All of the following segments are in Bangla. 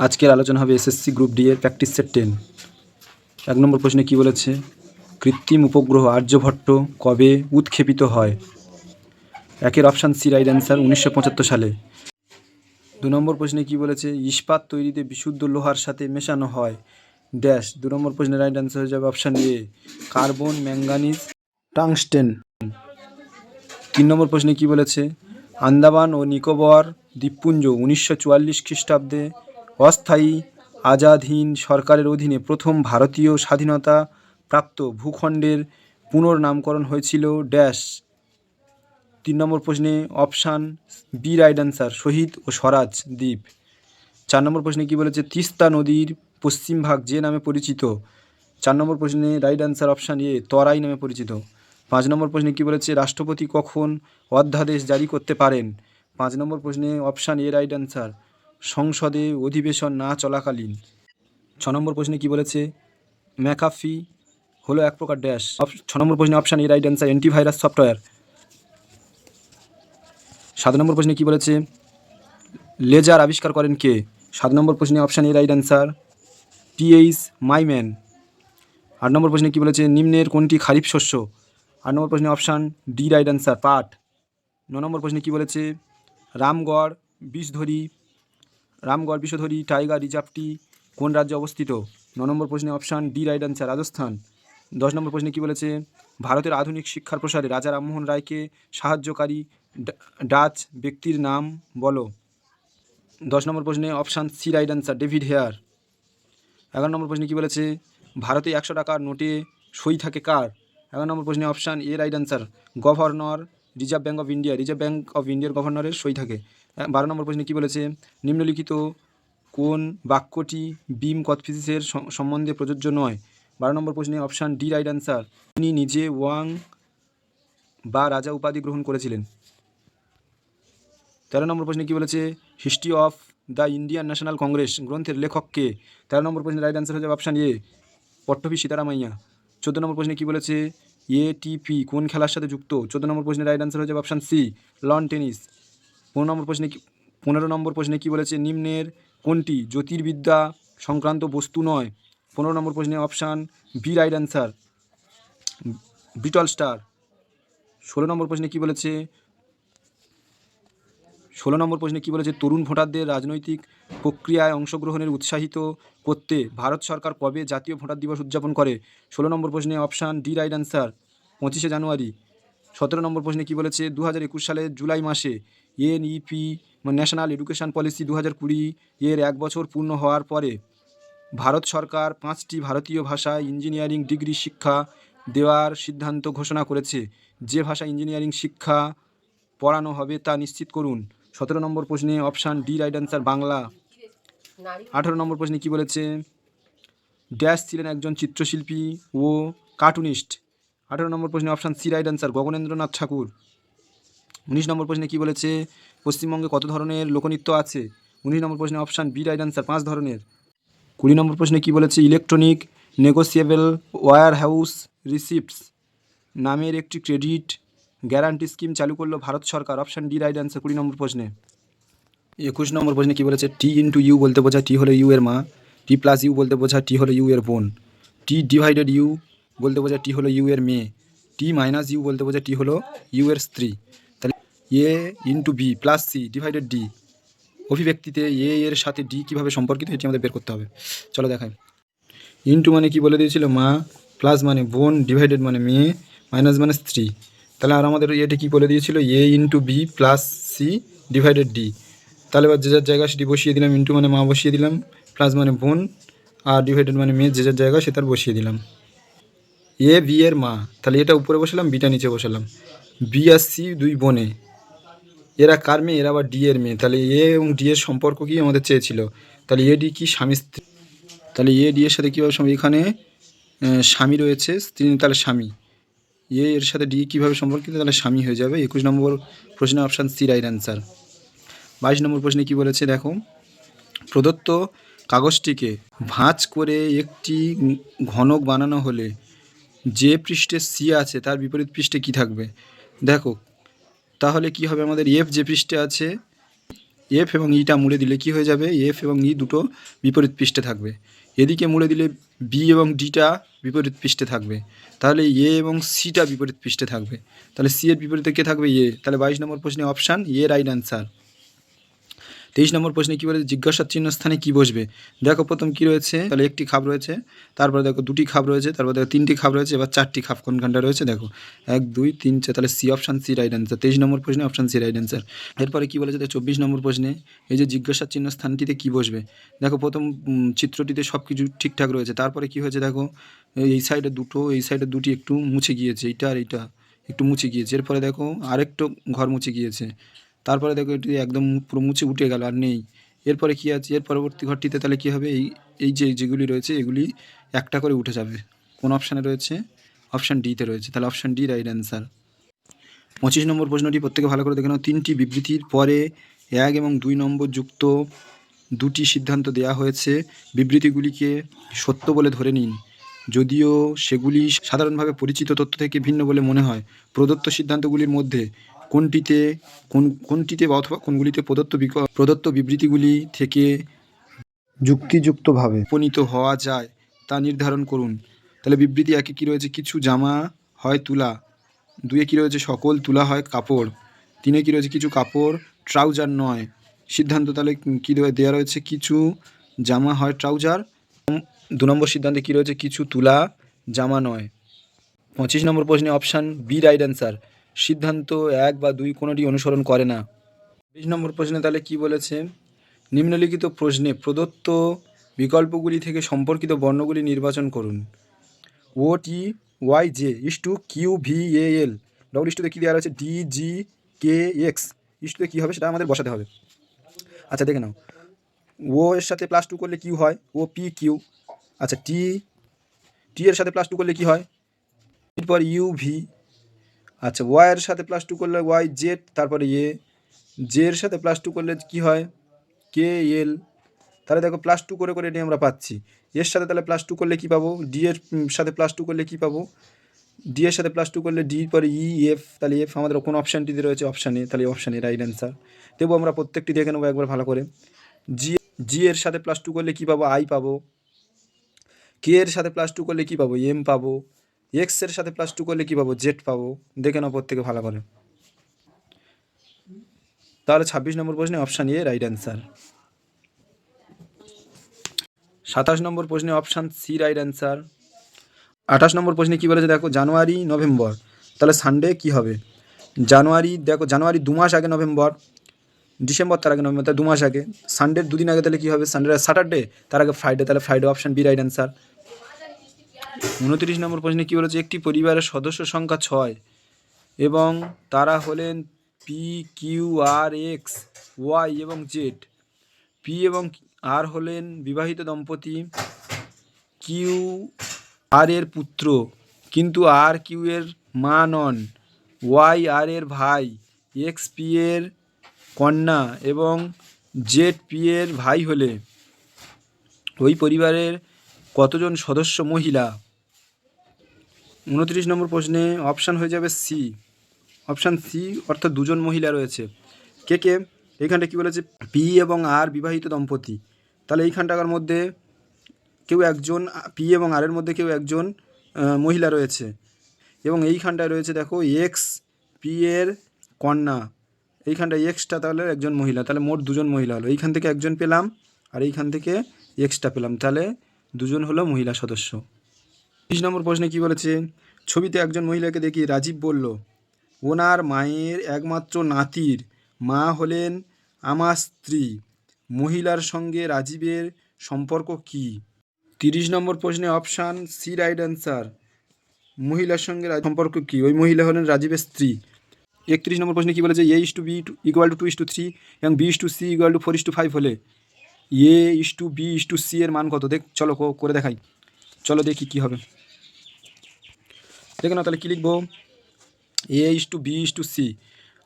আজকের আলোচনা হবে এসএসসি গ্রুপ ডি এর প্র্যাকটিস সেট 10। 1 নম্বর প্রশ্নে কি বলেছে? কৃত্রিম উপগ্রহ আর্যভট্ট কবে উৎক্ষেপিত হয়? একের অপশান সি রাইট অ্যান্সার 1975 সালে। 2 নম্বর প্রশ্নে কি বলেছে? ইস্পাত তৈরিতে বিশুদ্ধ লোহার সাথে মেশানো হয় ড্যাশ। 2 নম্বর প্রশ্নের রাইট অ্যান্সার হয়ে যাবে option A carbon, manganese, tungsten. 3 নম্বর প্রশ্নে কি বলেছে? আন্দামান ও নিকোবর দ্বীপপুঞ্জ 1944 খ্রিস্টাব্দে অস্থায়ী আজাদ হিন্দ সরকারের অধীনে প্রথম ভারতীয় স্বাধীনতা প্রাপ্ত ভূখণ্ডের পুনর্নামকরণ হয়েছিল ড্যাশ। 3 নম্বর প্রশ্নে অপশান বি রাইট অ্যান্সার শহীদ ও স্বরাজ দ্বীপ। 4 নম্বর প্রশ্নে কি বলেছে? তিস্তা নদীর পশ্চিম ভাগ যে নামে পরিচিত? 4 নম্বর প্রশ্নে রাইট অ্যান্সার অপশান এ তরাই নামে পরিচিত। 5 নম্বর প্রশ্নে কি বলেছে? রাষ্ট্রপতি কখন অধ্যাদেশ জারি করতে পারেন? 5 নম্বর প্রশ্নে অপশান এ রাইট অ্যান্সার সংসদে অধিবেশন না চলাকালীন। 6 নম্বর প্রশ্নে কি বলেছে? ম্যাকাফি হলো এক প্রকার ড্যাশ। 6 নম্বর প্রশ্নে option A right answer antivirus software. 7 নম্বর প্রশ্নে কি বলেছে? লেজার আবিষ্কার করেন কে? 7 নম্বর প্রশ্নে option A right answer T. H.. My man. 8 নম্বর প্রশ্নে কি বলেছে? নিম্নের কোনটি খারিফ শস্য? 8 নম্বর প্রশ্নে অপশান ডি রাইট অ্যান্সার পাট। 9 নম্বর প্রশ্নে কি বলেছে? রামগড় বিষধরী টাইগার রিজার্ভটি কোন রাজ্যে অবস্থিত? 9 নম্বর প্রশ্নে option D right answer Rajasthan. 10 নম্বর প্রশ্নে কি বলেছে? ভারতের আধুনিক শিক্ষার প্রসারে রাজা রামমোহন রায়কে সাহায্যকারী ডাচ ব্যক্তির নাম বলো। 10 নম্বর প্রশ্নে option C right answer David Hare. 11 নম্বর প্রশ্নে কি বলেছে? ভারতে 100 টাকার নোটে সই থাকে কার? 11 নম্বর প্রশ্নে option A right answer governor reserve bank of ইন্ডিয়ার গভর্নরের সই থাকে। 12 নম্বর প্রশ্নে কি বলেছে? নিম্নলিখিত কোন বাক্যটি বিম কথফিসিসের সম্বন্ধে প্রযোজ্য নয়? 12 নম্বর প্রশ্নে অপশান ডি রাইট অ্যান্সার তিনি নিজে ওয়াং বা রাজা উপাধি গ্রহণ করেছিলেন। 13 নম্বর প্রশ্নে কি বলেছে? History of the Indian national Congress গ্রন্থের লেখক কে? 13 নম্বর প্রশ্নের রাইট অ্যান্সার হয়ে যাবে অপশান এ পট্টভি সীতারামাইয়া। 14 নম্বর প্রশ্নে কি বলেছে? এটিপি কোন খেলার সাথে যুক্ত? 14 নম্বর প্রশ্নের রাইট অ্যান্সার হয়ে যাবে অপশান সি লন টেনিস। 15 নম্বর প্রশ্নে কি বলেছে? নিম্নের কোনটি জ্যোতির্বিদ্যা সংক্রান্ত বস্তু নয়? 15 নম্বর প্রশ্নে option B right answer brittle star. 16 নম্বর প্রশ্নে কি বলেছে? 16 নম্বর প্রশ্নে কী বলেছে? তরুণ ভোটারদের রাজনৈতিক প্রক্রিয়ায় অংশগ্রহণের উৎসাহিত করতে ভারত সরকার কবে জাতীয় ভোটার দিবস উদযাপন করে? 16 নম্বর প্রশ্নে অপশান ডি রাইট অ্যান্সার 25শে জানুয়ারি। 17 নম্বর প্রশ্নে কী বলেছে? 2021 সালের জুলাই মাসে এনইপি ন্যাশনাল এডুকেশন পলিসি 2020 এর 1 বছর পূর্ণ হওয়ার পরে ভারত সরকার 5টি ভারতীয় ভাষায় ইঞ্জিনিয়ারিং ডিগ্রি শিক্ষা দেওয়ার সিদ্ধান্ত ঘোষণা করেছে। যে ভাষায় ইঞ্জিনিয়ারিং শিক্ষা পড়ানো হবে তা নিশ্চিত করুন। 17 নম্বর প্রশ্নে option D right answer Bangla. 18 নম্বর প্রশ্নে কি বলেছে? ড্যাশ ছিলেন একজন চিত্রশিল্পী ও কার্টুনিস্ট। 18 নম্বর প্রশ্নে option C right answer Gaganendranath Tagore. 19 নম্বর প্রশ্নে কি বলেছে? পশ্চিমবঙ্গে কত ধরনের লোকনৃত্য আছে? 19 নম্বর প্রশ্নে অপশান বি রাইট অ্যান্সার 5 ধরনের। 20 নম্বর প্রশ্নে কি বলেছে? Electronic negotiable warehouse receipts নামের একটি ক্রেডিট গ্যারান্টি স্কিম চালু করলো ভারত সরকার। অপশান ডি রাইট অ্যান্সার 20 নম্বর প্রশ্নে। 21 নম্বর প্রশ্নে কী বলেছে? টি ইন্টু ইউ বলতে বোঝায় টি হলো ইউ এর মা, টি প্লাস ইউ বলতে বোঝায় টি হলো ইউ এর বোন, টি ডিভাইডেড ইউ বলতে বোঝায় টি হলো ইউ এর মেয়ে, টি মাইনাস ইউ বলতে বোঝায় টি হলো ইউ এর স্ত্রী। তাহলে A into B plus C divided D অভিব্যক্তিতে এ এর সাথে ডি কীভাবে সম্পর্কিত এটি আমাদের বের করতে হবে। চলো দেখাই। ইন্টু মানে কি বলে দিয়েছিল? মা, প্লাস মানে বোন, ডিভাইডেড মানে মেয়ে, মাইনাস মানে স্ত্রী। তাহলে আর আমাদের এটা কী বলে দিয়েছিল? A into B plus C divided D. তাহলে এবার যে যার জায়গা সেটি বসিয়ে দিলাম। ইন্টু মানে মা বসিয়ে দিলাম, প্লাস মানে বোন, আর ডিভাইডেড মানে মেয়ে যে যার জায়গা সে তার বসিয়ে দিলাম। এ বি এর মা, তাহলে এটা উপরে বসালাম, বিটা নিচে বসালাম। বি আর সি দুই বোনে, এরা কার মেয়ে? এরা আবার ডি এর মেয়ে। তাহলে এ এবং ডি এর সম্পর্ক কি আমাদের চেয়েছিল? তাহলে এ ডি কি স্বামী স্ত্রী? তাহলে এ ডি এর সাথে কীভাবে স্বামী? এখানে স্বামী রয়েছে, স্ত্রী তাহলে স্বামী। এ এর সাথে ডি কীভাবে সম্পর্কিত? তাহলে স্বামী হয়ে যাবে। 21 নম্বর প্রশ্নে অপশান সি রাইট অ্যান্সার। 22 নম্বর প্রশ্নে কি বলেছে? দেখো, প্রদত্ত কাগজটিকে ভাঁজ করে একটি ঘনক বানানো হলে যে পৃষ্ঠে সি আছে তার বিপরীত পৃষ্ঠে কি থাকবে? দেখো, তাহলে কি হবে? আমাদের এফ যে পৃষ্ঠে আছে এফ এবং ইটা মুড়ে দিলে কি হয়ে যাবে, এফ এবং ই দুটো বিপরীত পৃষ্ঠে থাকবে। এদিকে মুড়ে দিলে বি এবং ডিটা বিপরীত পৃষ্ঠে থাকবে, তাহলে এ এবং সিটা বিপরীত পৃষ্ঠে থাকবে, তাহলে সি এর বিপরীতে কে থাকবে, এ। তাহলে 22 নম্বর প্রশ্নে অপশান এ রাইট অ্যান্সার। 23 নম্বর প্রশ্নে কী বলেছে, জিজ্ঞাসার চিহ্ন স্থানে কী বসবে। দেখো প্রথম কী রয়েছে, তাহলে একটি খাপ রয়েছে, তারপরে দেখো দুটি খাপ রয়েছে, তারপরে দেখো তিনটি খাপ রয়েছে, এবার চারটি খাপ কোনখানটা রয়েছে দেখো 1 2 3 4, তাহলে C option C right answer. 23 নম্বর প্রশ্নে অপশান সি রাইট অ্যান্সার। এরপরে কী বলেছে, 24 নম্বর প্রশ্নে এই যে জিজ্ঞাসার চিহ্ন স্থানটিতে কী বসবে। দেখো প্রথম চিত্রটিতে সব কিছু ঠিকঠাক রয়েছে, তারপরে কী হয়েছে দেখো এই সাইডে দুটো, এই সাইডে দুটি একটু মুছে গিয়েছে, এইটা আর এইটা একটু মুছে গিয়েছে। এরপরে দেখো আরেকটু ঘর মুছে গিয়েছে, তারপরে দেখো এটি একদম পুরো মুছে উঠে গেল আর নেই। এরপরে কী আছে, এর পরবর্তী ঘরটিতে তাহলে কী হবে, এই যেগুলি রয়েছে এগুলি একটা করে উঠে যাবে। কোন অপশানে রয়েছে, অপশান ডিতে রয়েছে, তাহলে অপশান ডি রাইট অ্যান্সার। 25 নম্বর প্রশ্নটি প্রত্যেকে ভালো করে দেখে নাও। 3টি বিবৃতির পরে 1 এবং 2 নম্বর যুক্ত দুটি সিদ্ধান্ত দেওয়া হয়েছে, বিবৃতিগুলিকে সত্য বলে ধরে নিন যদিও সেগুলি সাধারণভাবে পরিচিত তথ্য থেকে ভিন্ন বলে মনে হয়। প্রদত্ত সিদ্ধান্তগুলির মধ্যে কোনটিতে বা অথবা কোনগুলিতে প্রদত্ত বিবৃতিগুলি থেকে যুক্তিযুক্তভাবে উপনীত হওয়া যায় তা নির্ধারণ করুন। তাহলে বিবৃতি 1-এ কী রয়েছে, কিছু জামা হয় তুলা। 2-এ কী রয়েছে, সকল তুলা হয় কাপড়। 3-এ কী রয়েছে, কিছু কাপড় ট্রাউজার নয়। সিদ্ধান্ত তাহলে কী দেওয়া রয়েছে, কিছু জামা হয় ট্রাউজার। 2 নম্বর সিদ্ধান্তে কী রয়েছে, কিছু তুলা জামা নয়। 25 নম্বর প্রশ্নে অপশান বি রাইট অ্যান্সার। সিদ্ধান্ত 1 বা 2 কোনোটি অনুসরণ করে না। 20 নম্বর প্রশ্নে তাহলে কি বলেছে, নিম্নলিখিত প্রশ্নে প্রদত্ত বিকল্পগুলি থেকে সম্পর্কিত বর্ণগুলি নির্বাচন করুন। O T Y J is to Q V A L, double is টুতে কী দেওয়া রয়েছে, ডি জি কে এক্স, ইস টুতে কী হবে সেটা আমাদের বসাতে হবে। আচ্ছা দেখে নাও, ও এর সাথে +2 করলে কিউ হয়, ও পি কিউ। আচ্ছা টি এর সাথে +2 করলে কী হয়, এরপর ইউ ভি। আচ্ছা ওয়াই এর সাথে +2 করলে ওয়াই জেড, তারপরে এ। জে এর সাথে +2 করলে কি হয়, কে এল। তাহলে দেখো +2 করে করে এটি আমরা পাচ্ছি। এর সাথে তাহলে +2 করলে কি পাবো, ডি এর সাথে +2 করলে কি পাবো, ডি এর সাথে +2 করলে ডি পরে ই এফ, তাহলে এফ আমাদের কোন অপশানটিতে রয়েছে, অপশানে, তাহলে অপশানে রাইট অ্যান্সার। তবু আমরা প্রত্যেকটি দেখে নেবো একবার ভালো করে। জি এর সাথে +2 করলে কি পাবো, আই পাবো। কে এর সাথে +2 করলে কি পাবো, এম পাবো। এক্স এর সাথে +2 করলে কি পাবো, জেড পাবো। দেখে নাও প্রত্যেকে ভালো করে। তাহলে 26 নম্বর প্রশ্নে অপশান এ রাইট অ্যান্সার। 27 নম্বর প্রশ্নে অপশান সি রাইট অ্যান্সার। 28 নম্বর প্রশ্নে কী বলেছে দেখো, জানুয়ারি নভেম্বর, তাহলে সানডে কি হবে। জানুয়ারি, দেখো জানুয়ারি 2 মাস আগে নভেম্বর, ডিসেম্বর তার আগে নভেম্বর, তার 2 মাস আগে। সানডের 2 দিন আগে তাহলে কী হবে, সানডে স্যাটারডে, তার আগে ফ্রাইডে, তাহলে Friday option B right answer. 29 নম্বর প্রশ্নে কী বলেছে, একটি পরিবারের সদস্য সংখ্যা 6 এবং তারা হলেন P Q R x Y এবং জেড। পি এবং আর হলেন বিবাহিত দম্পতি, কিউ আর এর পুত্র কিন্তু আর কিউ এর মা নন, ওয়াই আর এর ভাই, এক্স পি এর কন্যা এবং জেড পি এর ভাই হলে ওই পরিবারের কতজন সদস্য মহিলা। 29 নম্বর প্রশ্নে অপশান হয়ে যাবে সি, অপশান সি, অর্থাৎ 2জন মহিলা রয়েছে। কে কে, এইখানটা কী বলেছে, পি এবং আর বিবাহিত দম্পতি, তাহলে এইখানটাকার মধ্যে কেউ একজন, পি এবং আর এর মধ্যে কেউ একজন মহিলা রয়েছে, এবং এইখানটায় রয়েছে দেখো এক্স পি এর কন্যা, এইখানটায় এক্সটা তাহলে একজন মহিলা, তাহলে মোট 2জন মহিলা হলো। এইখান থেকে একজন পেলাম আর এইখান থেকে এক্সটা পেলাম, তাহলে 2জন হলো মহিলা সদস্য। 30 নম্বর প্রশ্নে কী বলেছে, ছবিতে একজন মহিলাকে দেখি রাজীব বলল, ওনার মায়ের একমাত্র নাতির মা হলেন আমার স্ত্রী, মহিলার সঙ্গে রাজীবের সম্পর্ক কী। 30 নম্বর প্রশ্নে অপশান সি রাইট অ্যান্সার। মহিলার সঙ্গে সম্পর্ক কী, ওই মহিলা হলেন রাজীবের স্ত্রী। 31 নম্বর প্রশ্নে কী বলেছে, A is to B equal to 2:3 এবং B is to C equal to 4:5 হলে A is to B is to C এর মান কত। চলো করে দেখাই, চলো দেখি কী হবে। দেখে নাও তাহলে কী লিখবো, A is to B is to C.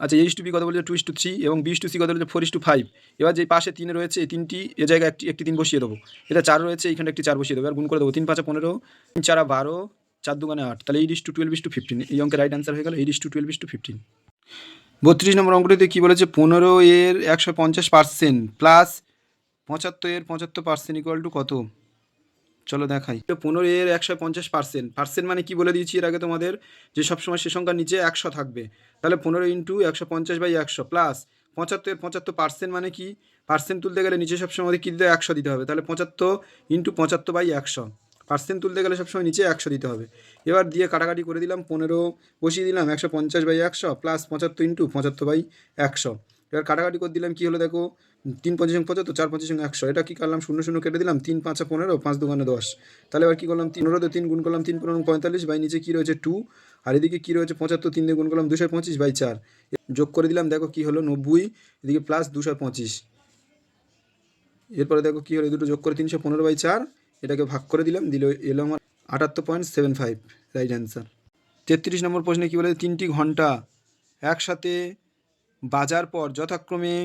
আচ্ছা এ ইস টু বি কত বলেছে 2:3 এবং বি ইস টু সি কত বলেছে 4:5। এবার যে পাশে 3 রয়েছে এই 3টি এ জায়গায় একটি 3 বসিয়ে দেবো, এটা 4 রয়েছে এইখানে একটি 4 বসিয়ে দেবো, আর গুণ করে দেবো, 3 5 15, 3 4 12, 4 2 8, তাহলে 8:12:15। এই অঙ্কের রাইট অ্যান্সার হয়ে গেল 8:12:15। 32 নম্বর অঙ্কটিতে কী বলেছে 15 এর 150% প্লাস 75 এর 75% ইকুয়াল টু কত? চলো দেখাই। 15 এর 150% মানে কি বলে দিয়েছি এর আগে তোমাদের, যে সবসময় সে সংখ্যার নিচে 100 থাকবে। তাহলে 15 ইন্টু 150/100 প্লাস 75 এর 75% মানে কি, পার্সেন্ট তুলতে গেলে নিচে সবসময় আমাদের কী দিতে হবে? 100 দিতে হবে। তাহলে 75 ইন্টু 75/100, পার্সেন্ট তুলতে গেলে সবসময় নিচে 100 দিতে হবে। এবার দিয়ে কাটাকাটি করে দিলাম, 15 বসিয়ে দিলাম 150/100 প্লাস 75 ইন্টু 75/100। এবার কাটাকাটি করে দিলাম, কী হলো দেখো, 3 পঁচিশ 75, 4 পঁচিশ 100। এটা কী করলাম, 0 0 কেটে দিলাম, 3 5 15, 5 2 10। তাহলে এবার কী করলাম, 15 দিয়ে 3 গুণ করলাম, 3 15 45, বাই নিচে কী রয়েছে 2, আর এদিকে কী রয়েছে 75, 3 দিয়ে গুণ করলাম 225/4, যোগ করে দিলাম, দেখো কী হলো 90, এদিকে প্লাস 225। এরপরে দেখো কী হলো, দুটো যোগ করে 315/4, এটাকে ভাগ করে দিলাম, দিলে এলো আমার 78.75, রাইট অ্যান্সার। 33 নম্বর প্রশ্নে কী বলে, 3টি ঘন্টা একসাথে বাজার পর যথাক্রমে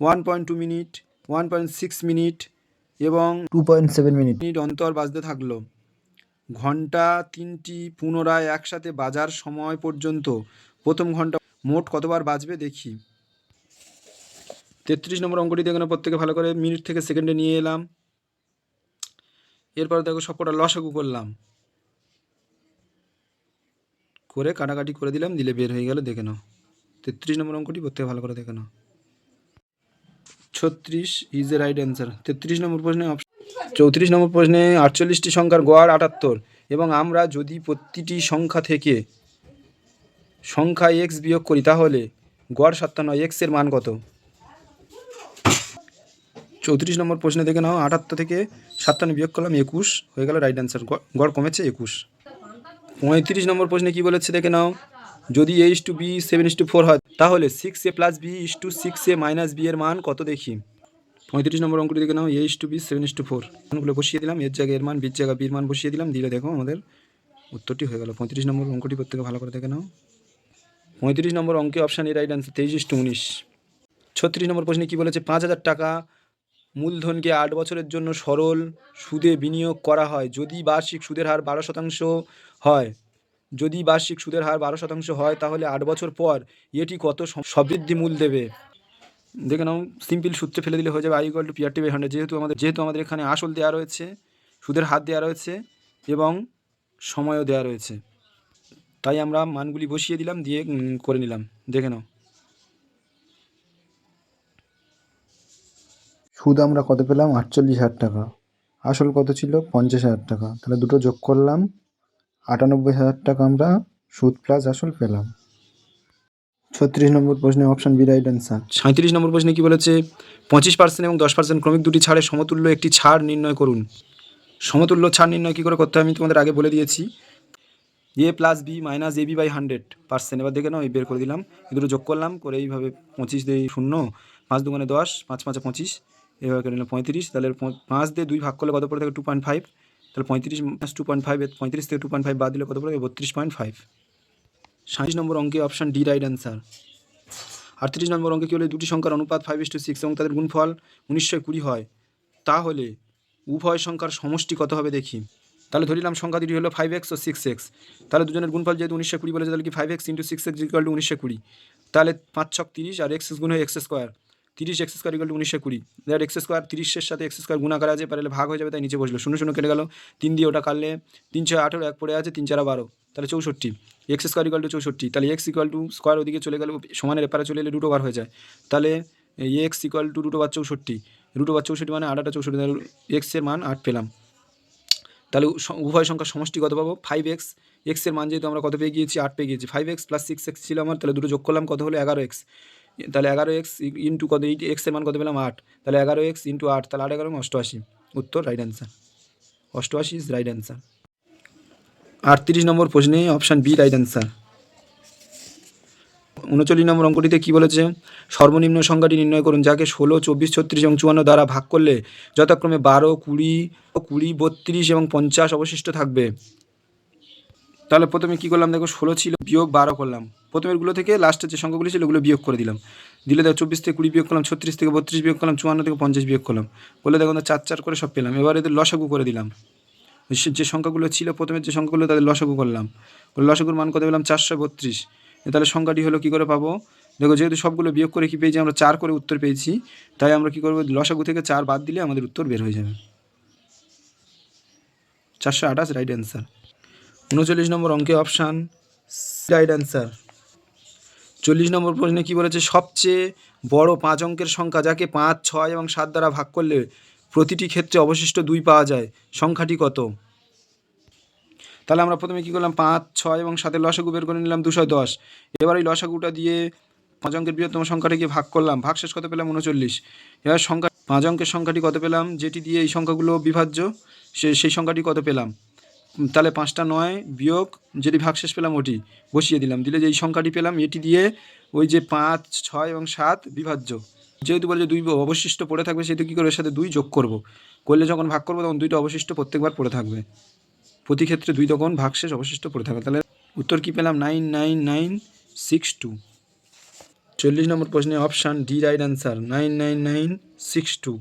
1.2 মিনিট, 1.6 মিনিট এবং 2.7 মিনিট অন্তর বাজতে থাকলো। ঘন্টা 3টি পুনরায় একসাথে বাজার সময় পর্যন্ত প্রথম ঘন্টা মোট কতবার বাজবে দেখি। 33 নম্বর অঙ্কটি দেখো প্রত্যেকে ভালো করে মিনিট থেকে সেকেন্ডে নিয়ে এলাম। এরপর দেখো সবকটা লসাগু করলাম, করে কাটাকাটি করে দিলাম, দিলে বের হয়ে গেল, দেখে নাও। 33 নম্বর অঙ্কটি প্রত্যেকে ভালো করে দেখে নাও। 36 ইজ এ রাইট অ্যান্সার। 33 নম্বর প্রশ্নে 34 নম্বর প্রশ্নে 48টি সংখ্যার গড় 78 এবং আমরা যদি প্রতিটি সংখ্যা থেকে সংখ্যা এক্স বিয়োগ করি তাহলে গড় 57, এক্স এর মান কত? 34 নম্বর প্রশ্নে দেখে নাও, 78 থেকে 57 বিয়োগ করলাম 21, হয়ে গেল রাইট অ্যান্সার, গড় কমেছে 21। 35 নম্বর প্রশ্নে কি বলেছে দেখে নাও, যদি a/b 7:4 হয় তাহলে 6a + b 6a - b এর মান কত দেখি। 35 নম্বর অঙ্কটি দেখে নাও, a/b 7:4, মানগুলো বসিয়ে দিলাম, এর জায়গায় এর মান, বির জায়গায় বির মান বসিয়ে দিলাম, দিলে দেখো আমাদের উত্তরটি হয়ে গেল। 35 নম্বর অঙ্কটি প্রত্যেকে ভালো করে দেখে নাও। 35 নম্বর অঙ্কে অপশান এ রাইট অ্যান্সার, 23:19। 36 নম্বর প্রশ্নে কী বলেছে, 5,000 টাকা মূলধনকে 8 বছরের জন্য সরল সুদে বিনিয়োগ করা হয় যদি বার্ষিক সুদের হার 12% হয়। যদি বার্ষিক সুদের হার 12% হয় তাহলে 8 বছর পর এটি কত সমৃদ্ধি মূল দেবে। দেখে নাও, সিম্পল সূত্রে ফেলে দিলে হয়ে যাবে I = PRT/100। যেহেতু আমাদের এখানে আসল দেওয়া রয়েছে, সুদের হার দেওয়া রয়েছে এবং সময়ও দেওয়া রয়েছে, তাই আমরা মানগুলি বসিয়ে দিলাম, দিয়ে করে নিলাম, দেখে নাও। সুদ আমরা কত পেলাম, 48,000 টাকা। আসল কত ছিল, 50,000 টাকা। তাহলে দুটো যোগ করলাম, 98,000 টাকা আমরা সুদ প্লাস আসল পেলাম। 36 নম্বর প্রশ্নে অপশান বি রাইট অ্যান্সার। 37 নম্বর প্রশ্নে কি বলেছে, 25% এবং 10% ক্রমিক দুটি ছাড়ের সমতুল্য একটি ছাড় নির্ণয় করুন। সমতুল্য ছাড় নির্ণয় কী করে করতে হয় আমি তোমাদের আগে বলে দিয়েছি, a + b - ab/100%। এবার দেখে নাও, এই বের করে দিলাম, এই দুটো যোগ করলাম, করে এইভাবে 25 দিয়ে 0, 5 2 10, 5 5 25, এভাবে করে নিলাম 35। তাহলে 5 দিয়ে 2 ভাগ করলে কত পড়ে থাকে, 2.5। তাহলে 35 - 2.5, 35 থেকে 2.5 বাদ দিলে কত পড়ে, 32.5। 37 নম্বর অঙ্কে অপশান ডি রাইট অ্যান্সার। 38 নম্বর অঙ্কে কী হলে, দুটি সংখ্যার অনুপাত 5:6 এবং তাদের গুণফল 1920 হয়, তাহলে উভয় সংখ্যার সমষ্টি কত হবে দেখি। তাহলে ধরিলাম সংখ্যা দুটি হলো 5x ও 6x, তাহলে দুজনের গুণফল যেহেতু 1920 বলেছে, তাহলে কি 5x × 6x = 1920। তাহলে 5 ছক 30 আর x গুণ হয় x², 30x² = 1920। দ্যাট x², 30-এর সাথে x² গুণাকার আছে, পারলে ভাগ হয়ে যাবে, তাই নিচে বসলো, 0 0 কেটে গেল, 3 দিয়ে ওটা কাটলে 3 6 18, 1 পড়ে আছে, 3 4 12, তাহলে 64, x² = 64। তাহলে x = স্কোয়ার ওদিকে চলে গেল, সমানের এপারে চলে এলে √/, হয়ে যায়। তাহলে x = √/64, √/64 মানে 8 8 64, তাহলে x এর মান 8 পেলাম। তাহলে উভয় সংখ্যার সমষ্টি কত পাবো, 5x, x এর মান যেহেতু আমরা কত পেয়ে গিয়েছি, 8 পেয়ে গিয়েছি, 5x + 6x ছিল আমার, তাহলে দুটো যোগ করলাম, কত হলো 11x। তাহলে 11x ইন্টু কত, এই x এর মান কত পেলাম, 8, তাহলে 11x × 8, তাহলে 8 11 88, উত্তর right answer, 88 is right answer. 38 নম্বর প্রশ্নে অপশান বি রাইট অ্যান্সার। 39 নম্বর অঙ্কটিতে কী বলেছে, সর্বনিম্ন সংখ্যাটি নির্ণয় করুন যাকে 16, 24, 36 এবং 54 দ্বারা ভাগ করলে যথাক্রমে 12, 20, 32 এবং 50 অবশিষ্ট থাকবে। তাহলে প্রথমে কী করলাম দেখো, 16 ছিল, বিয়োগ 12 করলাম, প্রথমেরগুলো থেকে লাস্টের যে সংখ্যাগুলি ছিল ওগুলো বিয়োগ করে দিলাম, দিলে দেখো 24 থেকে 20 বিয়োগ করলাম, 36 থেকে 32 বিয়োগ করলাম, 54 থেকে 50 বিয়োগ করলাম, করলে দেখো 4 4 করে সব পেলাম। এবার এদের লসাগু করে দিলাম, যে সংখ্যাগুলো ছিল প্রথমের যে সংখ্যাগুলো তাদের লসাগু করলাম, লসাগুর মান কত পেলাম, 432। তাহলে সংখ্যাটি হলো কী করে পাবো? দেখো যেহেতু সবগুলো বিয়োগ করে কী পেয়েছি আমরা 4 করে উত্তর পেয়েছি, তাই আমরা কী করবো, লসাগু থেকে 4 বাদ দিলে আমাদের উত্তর বের হয়ে যাবে। 428 রাইট অ্যান্সার। 39 নম্বর অঙ্কে অপশান রাইট অ্যান্সার। 40 নম্বর প্রশ্নে কী বলেছে, সবচেয়ে বড় 5 অঙ্কের সংখ্যা যাকে 5, 6 এবং 7 দ্বারা ভাগ করলে প্রতিটি ক্ষেত্রে অবশিষ্ট 2 পাওয়া যায়, সংখ্যাটি কত? তাহলে আমরা প্রথমে কী করলাম, 5, 6 এবং 7 লসাগু বের করে নিলাম 210। এবার এই লসাগুটা দিয়ে 5 অঙ্কের বৃহত্তম সংখ্যাটাকে ভাগ করলাম, ভাগশেষ কত পেলাম? 39। এবার 5 অঙ্কের সংখ্যাটি কত পেলাম, যেটি দিয়ে এই সংখ্যাগুলো বিভাজ্য, সেই সংখ্যাটি কত পেলাম? তাহলে 5টা 9 বিয়োগ যেটি ভাগশেষ পেলাম ওটি বসিয়ে দিলাম, দিলে যে এই সংখ্যাটি পেলাম এটি দিয়ে ওই যে 5, 6 এবং 7 বিভাজ্য, যেহেতু বলে যে 2 অবশিষ্ট পড়ে থাকবে সেহেতু কী করে এর সাথে 2 যোগ করব, করলে যখন ভাগ করবো তখন 2টা অবশিষ্ট প্রত্যেকবার পড়ে থাকবে, প্রতি ক্ষেত্রে 2 তখন ভাগশেষ অবশিষ্ট পড়ে থাকবে। তাহলে উত্তর কী পেলাম? 99962। 40 নম্বর প্রশ্নে অপশান ডি রাইট অ্যান্সার, 99962।